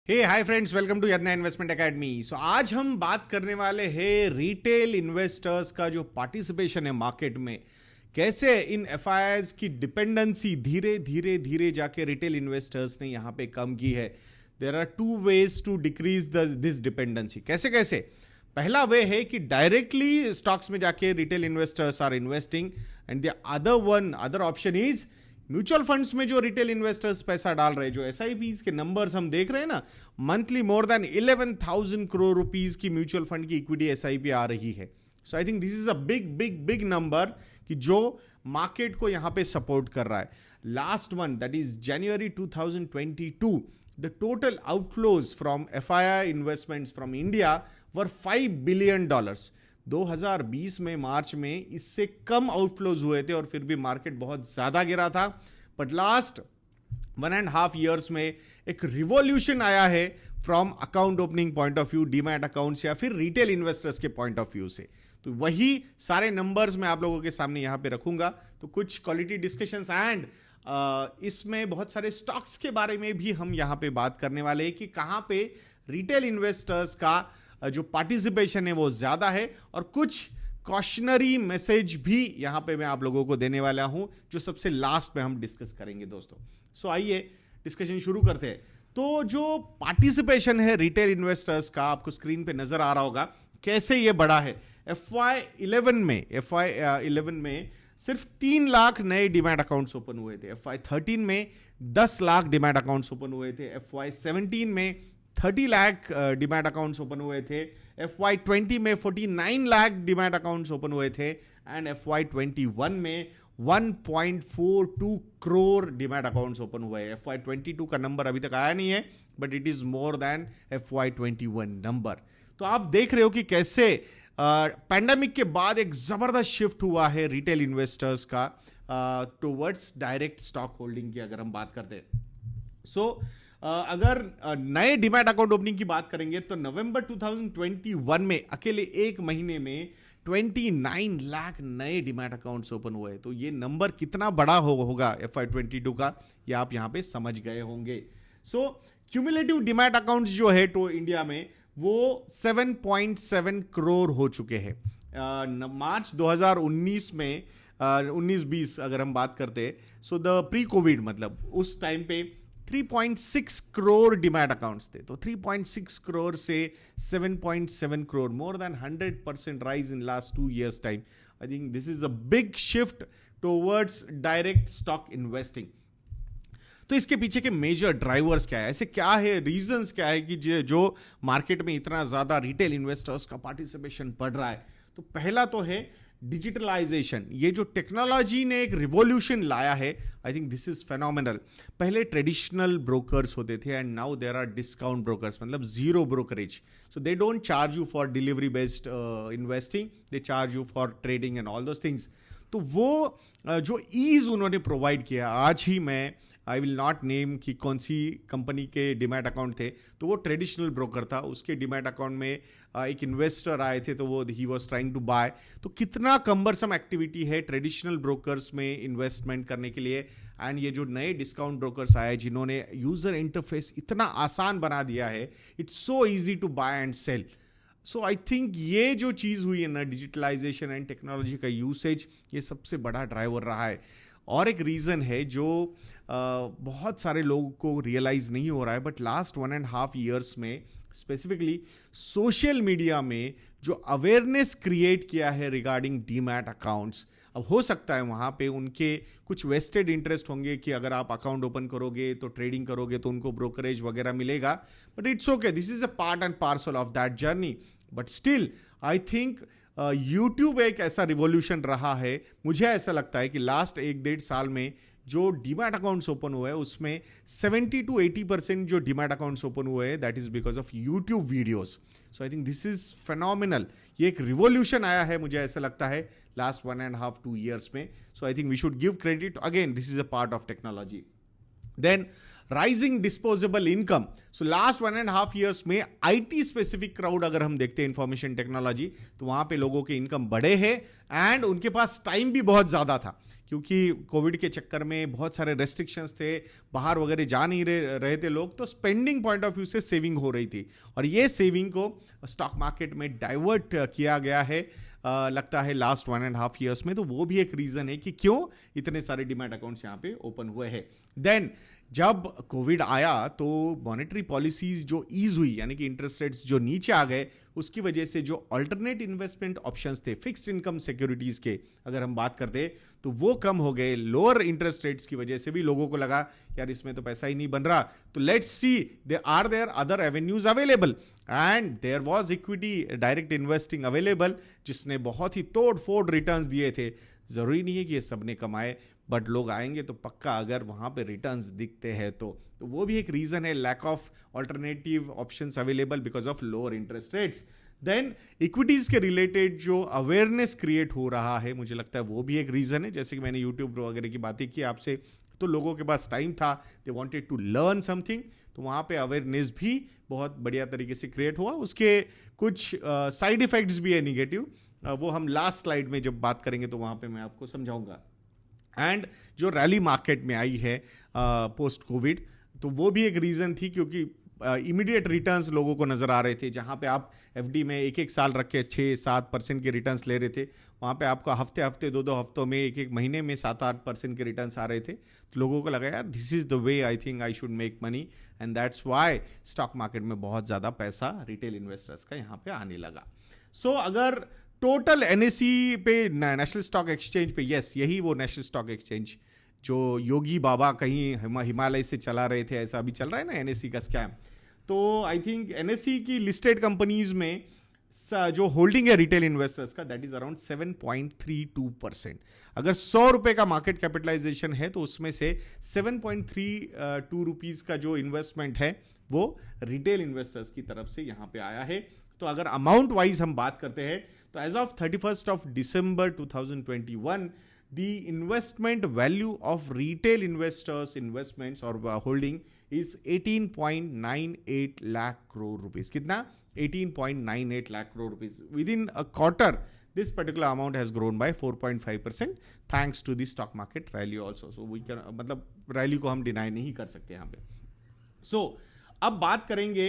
Hey hi friends, welcome to यदना investment academy. So आज हम बात करने वाले हैं रिटेल इन्वेस्टर्स का जो पार्टिसिपेशन है मार्केट में, कैसे इन एफआईआईज की डिपेंडेंसी धीरे धीरे धीरे जाके रिटेल इन्वेस्टर्स ने यहां पे कम की है। There are two ways to decrease this dependency. कैसे कैसे? पहला वे है कि डायरेक्टली स्टॉक्स में जाके retail investors are investing, and the other option is mutual funds में जो रिटेल इन्वेस्टर्स पैसा डाल रहे हैं। जो एसआईपीज के नंबर्स हम देख रहे हैं ना, monthly more than 11,000 crore rupees की म्यूचुअल फंड की इक्विटी एसआईपी आ रही है। So I think this is a big big big number कि जो मार्केट को यहां पे सपोर्ट कर रहा है। Last month, that is January 2022, the total outflows from FII investments from India were $5 billion. 2020 में मार्च में इससे कम आउटफ्लोज हुए थे और फिर भी मार्केट बहुत ज्यादा गिरा था। बट लास्ट 1.5 years में एक रिवॉल्यूशन आया है from account opening point of view, demat accounts या फिर रिटेल इन्वेस्टर्स के पॉइंट ऑफ व्यू से। तो वही सारे नंबर्स मैं आप लोगों के सामने यहां पे रखूंगा। तो कुछ क्वालिटी डिस्कशंस एंड इसमें बहुत सारे स्टॉक्स के बारे में भी हम यहां पे बात करने वाले हैं कि कहां पे रिटेल इन्वेस्टर्स का जो पार्टिसिपेशन है वो ज्यादा है, और कुछ कॉशनरी मैसेज भी यहां पे मैं आप लोगों को देने वाला हूं जो सबसे लास्ट में हम डिस्कस करेंगे दोस्तों। सो आइए डिस्कशन शुरू करते हैं। तो जो पार्टिसिपेशन है रिटेल इन्वेस्टर्स का, आपको स्क्रीन पे नजर आ रहा होगा कैसे ये बढ़ा है। FY11 में सिर्फ 3 लाख नए डिमैट अकाउंट्स ओपन हुए थे। FY13 में 10 लाख डिमैट अकाउंट्स ओपन हुए थे। FY17 में 30 लाख डिमैट अकाउंट्स ओपन हुए थे। FY20 में 49 लाख डिमैट अकाउंट्स ओपन हुए थे, एंड FY21 में 1.42 करोड़ डिमैट अकाउंट्स ओपन हुए हैं। FY22 का नंबर अभी तक आया नहीं है, but it is more than FY21 number. तो आप देख रहे हो कि कैसे पैंडेमिक के बाद एक जबरदस्त शिफ्ट हुआ है रिटेल इन्वेस्टर्स का टुवर्ड्स डायरेक्ट स्टॉक होल्डिंग की अगर हम बात करते हैं। अगर नए डिमैट अकाउंट ओपनिंग की बात करेंगे तो नवंबर 2021 में अकेले एक महीने में 29 लाख नए डिमैट अकाउंट्स ओपन हुए। तो ये नंबर कितना बड़ा होगा FY22 का, ये आप यहां पे समझ गए होंगे। सो क्यूमुलेटिव डिमैट अकाउंट्स जो है तो इंडिया में वो 7.7 करोड़ हो चुके हैं। मार्च 2019 में 19-20 अगर हम बात करते, सो द प्री कोविड मतलब उस टाइम पे 3.6 करोड़ डिमैट अकाउंट्स थे। तो 3.6 करोड़ से 7.7 crore, more than 100% rise in last 2 years time. I think this is a big shift towards direct stock investing. तो इसके पीछे के मेजर ड्राइवर्स क्या है, ऐसे क्या है, रीजंस क्या है कि जो मार्केट में इतना ज्यादा रिटेल इन्वेस्टर्स का पार्टिसिपेशन बढ़ रहा है। तो पहला तो है डिजिटलाइजेशन। ये जो टेक्नोलॉजी ने एक रिवॉल्यूशन लाया है, I think this is phenomenal. पहले ट्रेडिशनल ब्रोकर्स होते थे, and now there are discount brokers, मतलब zero brokerage. So they don't charge you for delivery based investing, they charge you for trading and all those things. तो वो जो ease उन्होंने provide किया, आज ही मैं आई विल नॉट नेम कि कौन सी कंपनी के डिमैट अकाउंट थे, तो वो ट्रेडिशनल ब्रोकर था। उसके डिमैट अकाउंट में एक इन्वेस्टर आए थे, तो वो ही वाज ट्राइंग टू बाय। तो कितना कम्बरसम एक्टिविटी है ट्रेडिशनल ब्रोकर्स में इन्वेस्टमेंट करने के लिए। एंड ये जो नए डिस्काउंट ब्रोकर्स आए जिन्होंने यूजर इंटरफेस इतना आसान बना दिया है, it's so easy to buy and sell. So I think ये जो चीज़ हुई है ना, डिजिटलाइजेशन एंड टेक्नोलॉजी का यूसेज, ये सबसे बड़ा ड्राइवर रहा है। और एक रीज़न है जो बहुत सारे लोगों को रियलाइज नहीं हो रहा है, बट लास्ट 1.5 years में स्पेसिफिकली सोशल मीडिया में जो अवेयरनेस क्रिएट किया है रिगार्डिंग डीमैट अकाउंट्स। अब हो सकता है वहाँ पे उनके कुछ वेस्टेड इंटरेस्ट होंगे कि अगर आप अकाउंट ओपन करोगे तो ट्रेडिंग करोगे तो उनको ब्रोकरेज वगैरह मिलेगा, but it's okay, this is a part and parcel of that journey. But still I think YouTube एक ऐसा रिवॉल्यूशन रहा है, मुझे ऐसा लगता है कि लास्ट 1-1.5 साल में जो डीमैट अकाउंट्स ओपन हुए हैं उसमें 70 to 80% जो डीमैट अकाउंट्स ओपन हुए हैं, that is because of YouTube videos. So I think this is phenomenal. ये एक रिवॉल्यूशन आया है, मुझे ऐसा लगता है लास्ट 1.5-2 years में। So I think we should give credit, again this is a part of technology. Then rising disposable income. So last 1.5 years में आईटी स्पेसिफिक क्राउड अगर हम देखते हैं इंफॉर्मेशन टेक्नोलॉजी, तो वहां पे लोगों के इनकम बढ़े हैं एंड उनके पास टाइम भी बहुत ज्यादा था, क्योंकि कोविड के चक्कर में बहुत सारे रेस्ट्रिक्शंस थे, बाहर वगैरह जा नहीं रहे थे लोग, तो स्पेंडिंग पॉइंट ऑफ व्यू से सेविंग हो रही थी और ये सेविंग को स्टॉक मार्केट में डाइवर्ट किया गया है लगता है लास्ट 1.5 years में। तो वो भी एक रीजन है कि क्यों इतने सारे डीमैट अकाउंट्स यहाँ पे ओपन हुए हैं। देन जब कोविड आया तो मॉनेटरी पॉलिसीज जो ईज हुई, यानी कि इंटरेस्ट रेट्स जो नीचे आ गए, उसकी वजह से जो अल्टरनेट इन्वेस्टमेंट ऑप्शंस थे फिक्स्ड इनकम सिक्योरिटीज के, अगर हम बात करते तो वो कम हो गए। लोअर इंटरेस्ट रेट्स की वजह से भी लोगों को लगा यार इसमें तो पैसा ही नहीं बन रहा, तो let's see there other avenues available and there was equity direct investing available, जिसने बहुत ही तोड़ फोड़ रिटर्न्स दिए थे। जरूरी नहीं है कि ये सबने कमाए, बट लोग आएंगे तो पक्का अगर वहां पे रिटर्न्स दिखते हैं तो वो भी एक रीजन है, lack of alternative options available because of lower interest rates. Then equities के रिलेटेड जो अवेयरनेस क्रिएट हो रहा है, मुझे लगता है वो भी एक रीजन है। जैसे कि मैंने यूट्यूब वगैरह की बातें की आपसे, तो लोगों के पास टाइम था, they wanted to learn something, तो वहाँ पे अवेयरनेस भी बहुत बढ़िया तरीके से क्रिएट हुआ। उसके कुछ साइड इफेक्ट्स भी है निगेटिव, वो हम लास्ट स्लाइड में जब बात करेंगे तो वहाँ पे मैं आपको समझाऊंगा। एंड जो रैली मार्केट में आई है पोस्ट कोविड, तो वो भी एक रीजन थी, क्योंकि इमीडिएट रिटर्न्स लोगों को नजर आ रहे थे। जहां पे आप एफडी में एक साल रख के 6-7% के रिटर्न्स ले रहे थे, वहां पे आपको हफ्ते 2 हफ्तों में, एक महीने में 7-8% के रिटर्न्स आ रहे थे। तो लोगों को लगा यार this is the way I think I should make money, and that's why stock market में बहुत ज्यादा पैसा रिटेल इन्वेस्टर्स का यहाँ पे आने लगा। सो अगर टोटल एनएसई पे, नेशनल स्टॉक एक्सचेंज पे, यस यही वो नेशनल स्टॉक एक्सचेंज जो योगी बाबा कहीं हिमालय से चला रहे थे, ऐसा अभी चल रहा है ना एनएसई का स्कैम। तो आई थिंक एनएसई की लिस्टेड कंपनीज में जो होल्डिंग है रिटेल इन्वेस्टर्स का, दैट इज अराउंड 7.32%। अगर 100 रुपए का मार्केट कैपिटलाइजेशन है तो उसमें से 7.32 रुपीज का जो इन्वेस्टमेंट है वो रिटेल इन्वेस्टर्स की तरफ से यहां पे आया है। तो अगर अमाउंट वाइज हम बात करते हैं तो as of 31st of December 2021 the investment value of retail investors investments or holding is 18.98 lakh crore rupees. कितना? 18.98 lakh crore rupees. Within a quarter this particular amount has grown by 4.5% thanks to the stock market rally also. So we can, मतलब rally को हम deny नहीं कर सकते यहाँ पे। So अब बात करेंगे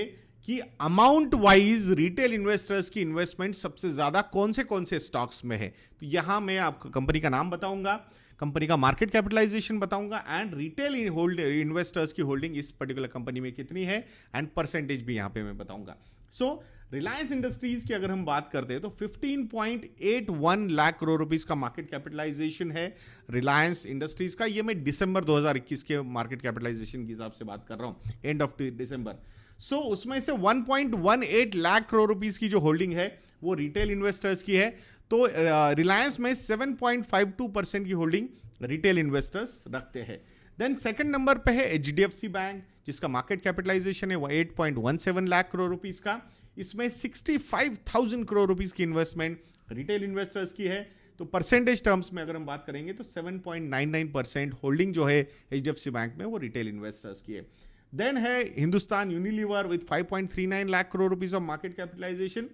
कि अमाउंट वाइज रिटेल इन्वेस्टर्स की इन्वेस्टमेंट सबसे ज्यादा कौन से स्टॉक्स में है। तो यहां मैं आपको कंपनी का नाम बताऊंगा, कंपनी का मार्केट कैपिटलाइजेशन बताऊंगा एंड रिटेल इन्वेस्टर्स की होल्डिंग इस पर्टिकुलर कंपनी में कितनी है एंड परसेंटेज भी यहां पे मैं बताऊंगा। सो रिलायंस इंडस्ट्रीज की अगर हम बात करते हैं तो 15.81 लाख करोड़ रुपीस का मार्केट कैपिटलाइजेशन है रिलायंस इंडस्ट्रीज का। ये मैं दिसंबर 2021 के मार्केट कैपिटलाइजेशन के हिसाब से बात कर रहा हूं, एंड ऑफ दिसंबर। सो उसमें से 1.18 लाख करोड़ रुपीस की जो होल्डिंग है वो रिटेल इन्वेस्टर्स की है। तो रिलायंस में 7.52% की होल्डिंग रिटेल इन्वेस्टर्स रखते हैं। देन सेकंड नंबर पे है एचडीएफसी बैंक, जिसका मार्केट कैपिटलाइजेशन है वो 8.17 लाख करोड़ रुपीस का। इसमें 65,000 करोड़ रुपीस की इन्वेस्टमेंट रिटेल इन्वेस्टर्स की है। तो परसेंटेज टर्म्स में अगर हम बात करेंगे तो 7.99% होल्डिंग जो है एचडीएफसी बैंक में वो रिटेल इन्वेस्टर्स की है। देन है Hindustan Unilever with 5.39 lakh crore rupees of market capitalisation.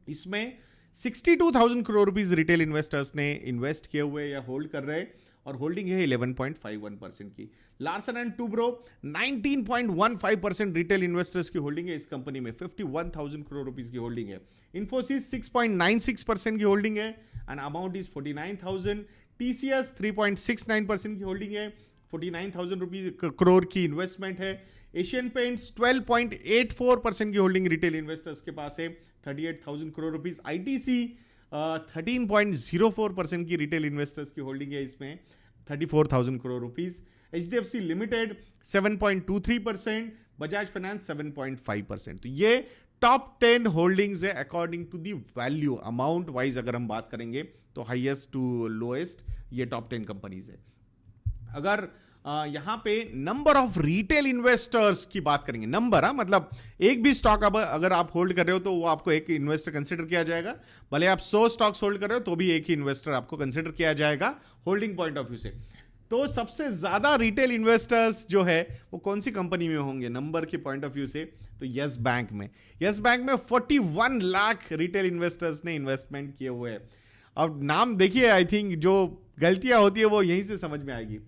इसमें 62,000 करोड़ रुपीस रिटेल इन्वेस्टर्स ने इन्वेस्ट किए हुए या होल्ड कर रहे, और होल्डिंग है 11.51% की। Larsen and Toubro 19.15% retail investors की होल्डिंग है इस कंपनी में, 51,000 करोड़ रुपीस की होल्डिंग है। इन्फोसिस 6.96% की होल्डिंग है एंड अमाउंट इज 49,000। टीसीएस 3.69% की होल्डिंग है, 49,000 रुपीज करोड़ की इन्वेस्टमेंट है। एशियन पेंट्स 12.84% की होल्डिंग रिटेल इन्वेस्टर्स के पास है, 38,000 करोड़ रुपीस। आईटीसी 13.04% की रिटेल इन्वेस्टर्स की होल्डिंग है, इसमें 34,000 crore rupees. HDFC limited 7.23%, Bajaj finance 7.5%। तो ये टॉप 10 होल्डिंग्स है according to the value. Amount wise अगर हम बात करेंगे तो हाईएस्ट टू लोएस्ट ये टॉप 10 कंपनीज है। अगर यहां पे नंबर ऑफ रिटेल इन्वेस्टर्स की बात करेंगे, नंबर, मतलब एक भी स्टॉक अब अगर आप होल्ड कर रहे हो तो वो आपको एक इन्वेस्टर कंसिडर किया जाएगा। भले आप 100 स्टॉक्स होल्ड कर रहे हो तो भी एक ही इन्वेस्टर आपको कंसिडर किया जाएगा होल्डिंग पॉइंट ऑफ व्यू से। तो सबसे ज्यादा रिटेल इन्वेस्टर्स जो है वो कौन सी कंपनी में होंगे नंबर के पॉइंट ऑफ व्यू से? तो यस बैंक में। यस बैंक में 41 लाख रिटेल इन्वेस्टर्स ने इन्वेस्टमेंट किए हुए हैं। अब नाम देखिए, आई थिंक जो गलतियां होती है वो यहीं से समझ में आएगी।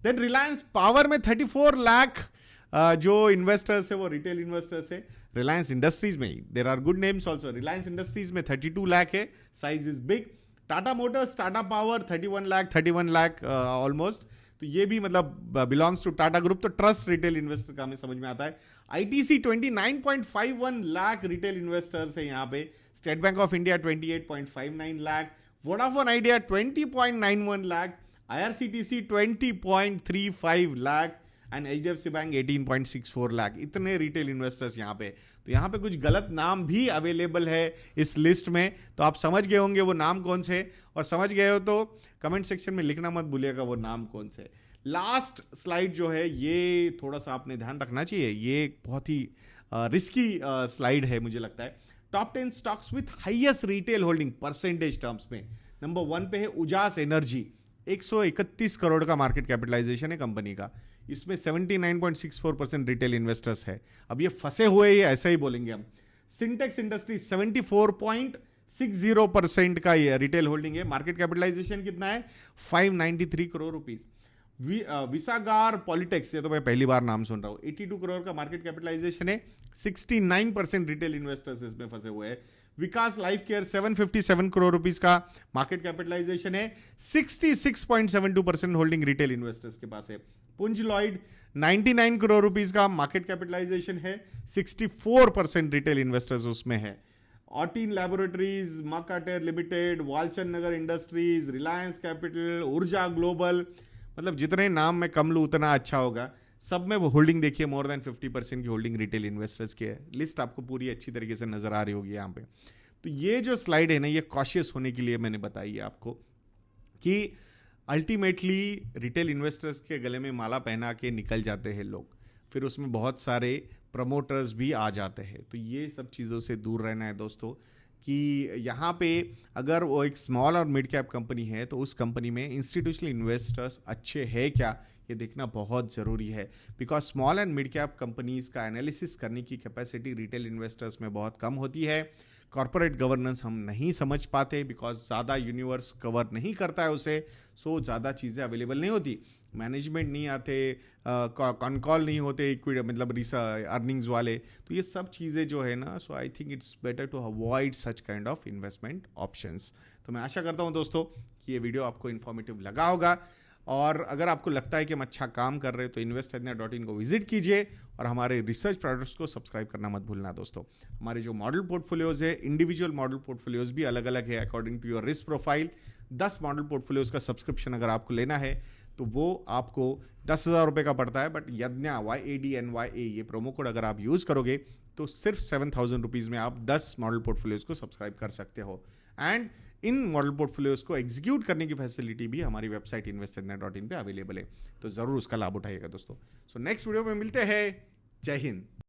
देन रिलायंस पावर में 34 लाख जो इन्वेस्टर्स है वो रिटेल इन्वेस्टर्स है। रिलायंस इंडस्ट्रीज में there are good names also. Reliance Industries में 32 लाख है, size is big. Tata Motors, Tata Power 31 lakh almost. तो ये भी मतलब बिलोंग्स टू टाटा ग्रुप। तो ट्रस्ट रिटेल इन्वेस्टर का हमें समझ में आता है। आईटीसी 29.51 लाख रिटेल इन्वेस्टर्स है यहाँ पे। State bank of India 28.59 lakh, Vodafone idea 20.91 lakh, IRCTC 20.35 lakh and HDFC bank 18.64 lakh. इतने रिटेल इन्वेस्टर्स यहाँ पे। तो यहाँ पे कुछ गलत नाम भी अवेलेबल है इस लिस्ट में, तो आप समझ गए होंगे वो नाम कौन से। और समझ गए हो तो कमेंट सेक्शन में लिखना मत भूलिएगा वो नाम कौन से। लास्ट स्लाइड जो है ये थोड़ा सा आपने ध्यान रखना चाहिए, ये बहुत ही रिस्की स्लाइड है मुझे लगता है। Top 10 stocks with highest retail holding percentage terms में नंबर 1 पे है उजास एनर्जी। 131 करोड़ का मार्केट कैपिटलाइजेशन है कंपनी का। इसमें 79.64% रिटेल इन्वेस्टर्स है। अब ये फंसे हुए ही ऐसा ही बोलेंगे हम। सिंटेक्स इंडस्ट्री 74.60% का ये रिटेल होल्डिंग है। मार्केट कैपिटलाइजेशन कितना है? 593 करोड़ रुपीस। विसागार पॉलिटेक्स, ये तो मैं पहली बार नाम सुन रहा हूं, 82 करोड़ का मार्केट कैपिटलाइजेशन है। 69% रिटेल इन्वेस्टर्स इसमें फंसे हुए हैं। विकास लाइफ केयर 757 करोड़ रुपीस का मार्केट कैपिटलाइजेशन है। 66.72% होल्डिंग रिटेल इन्वेस्टर्स के पास है। पुंज लॉयड 99 करोड़ रुपीस का मार्केट कैपिटलाइजेशन है। 64% रिटेल इन्वेस्टर्स उसमें है। ऑटिन लैबोरेटरीज, मकाटेर लिमिटेड, वालचंद नगर इंडस्ट्रीज, रिलायंस कैपिटल, ऊर्जा ग्लोबल, मतलब जितने नाम मैं कम लूं उतना अच्छा होगा। सब में वो होल्डिंग देखिए मोर देन 50% की होल्डिंग रिटेल इन्वेस्टर्स की है। लिस्ट आपको पूरी अच्छी तरीके से नजर आ रही होगी यहाँ पे। तो ये जो स्लाइड है ना, ये कॉशियस होने के लिए मैंने बताई है आपको कि अल्टीमेटली रिटेल इन्वेस्टर्स के गले में माला पहना के निकल जाते हैं लोग, फिर उसमें बहुत सारे प्रमोटर्स भी आ जाते हैं। तो ये सब चीज़ों से दूर रहना है दोस्तों, कि यहाँ पे अगर वो एक स्मॉल और मिड कैप कंपनी है तो उस कंपनी में इंस्टीट्यूशनल इन्वेस्टर्स अच्छे हैं क्या, ये देखना बहुत ज़रूरी है। Because small and mid cap companies का एनालिसिस करने की कैपेसिटी रिटेल इन्वेस्टर्स में बहुत कम होती है। कॉर्पोरेट गवर्नेंस हम नहीं समझ पाते बिकॉज ज़्यादा यूनिवर्स कवर नहीं करता है उसे, सो ज़्यादा चीज़ें अवेलेबल नहीं होती, मैनेजमेंट नहीं आते, कॉल नहीं होते, मतलब अर्निंग्स वाले। तो ये सब चीज़ें जो है ना, so I think it's better to avoid such kind of investment options. तो मैं आशा करता हूँ दोस्तों कि ये वीडियो आपको इन्फॉर्मेटिव लगा होगा। और अगर आपको लगता है कि हम अच्छा काम कर रहे हैं तो investindia.in को विजिट कीजिए और हमारे रिसर्च प्रोडक्ट्स को सब्सक्राइब करना मत भूलना दोस्तों। हमारे जो मॉडल पोर्टफोलियोज है, इंडिविजुअल मॉडल पोर्टफोलियोज भी अलग अलग है according to your risk profile. 10 model portfolios का सब्सक्रिप्शन अगर आपको लेना है तो वो आपको 10,000 रुपये का पड़ता है। बट यज्ञा YADNYA ये प्रोमो कोड अगर आप यूज़ करोगे तो सिर्फ 7,000 रुपीज़ में आप 10 मॉडल पोर्टफोलियोज को सब्सक्राइब कर सकते हो। एंड इन मॉडल पोर्टफोलियोज को एग्जीक्यूट करने की फैसिलिटी भी हमारी वेबसाइट investindia.in पे अवेलेबल है, तो ज़रूर उसका लाभ उठाइएगा दोस्तों। सो नेक्स्ट वीडियो में मिलते हैं। जय हिंद।